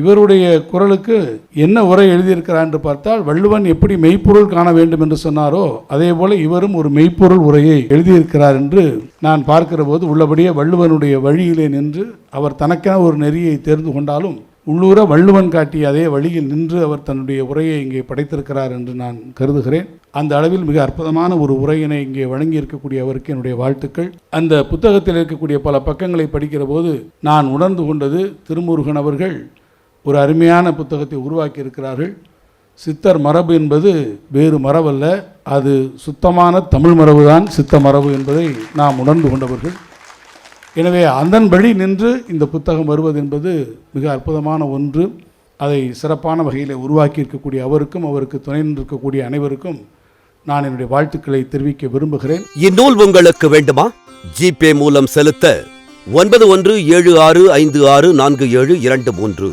இவருடைய குரலுக்கு என்ன உரை எழுதியிருக்கிறார் என்று பார்த்தால், வள்ளுவன் எப்படி மெய்ப்பொருள் காண வேண்டும் என்று சொன்னாரோ அதே போல இவரும் ஒரு மெய்ப்பொருள் உரையை எழுதியிருக்கிறார் என்று நான் பார்க்கிற போது உள்ளபடியே வள்ளுவனுடைய வழியிலே நின்று அவர் தனக்கென ஒரு நெறியை தேர்ந்து கொண்டாலும் உள்ளூர வள்ளுவன் காட்டிய அதே வழியில் நின்று அவர் தன்னுடைய உரையை இங்கே படைத்திருக்கிறார் என்று நான் கருதுகிறேன். அந்த அளவில் மிக அற்புதமான ஒரு உரையினை இங்கே வழங்கி இருக்கக்கூடிய அவருக்கு என்னுடைய வாழ்த்துக்கள். அந்த புத்தகத்தில் இருக்கக்கூடிய பல பக்கங்களை படிக்கிற போது நான் உணர்ந்து கொண்டது, திருமுருகன் அவர்கள் ஒரு அருமையான புத்தகத்தை உருவாக்கி இருக்கிறார்கள். சித்தர் மரபு என்பது வேறு மரபல்ல, அது சுத்தமான தமிழ் மரபுதான் சித்த மரபு என்பதை நாம் உணர்ந்து கொண்டவர்கள். எனவே அதன்படி நின்று இந்த புத்தகம் வருவது என்பது மிக அற்புதமான ஒன்று. அதை சிறப்பான வகையில் உருவாக்கி இருக்கக்கூடிய அவருக்கும் அவருக்கு துணை நிற்கக்கூடிய அனைவருக்கும் நான் என்னுடைய வாழ்த்துக்களை தெரிவிக்க விரும்புகிறேன். இந்நூல் உங்களுக்கு வேண்டுமா? ஜிபே மூலம் செலுத்த 9176564723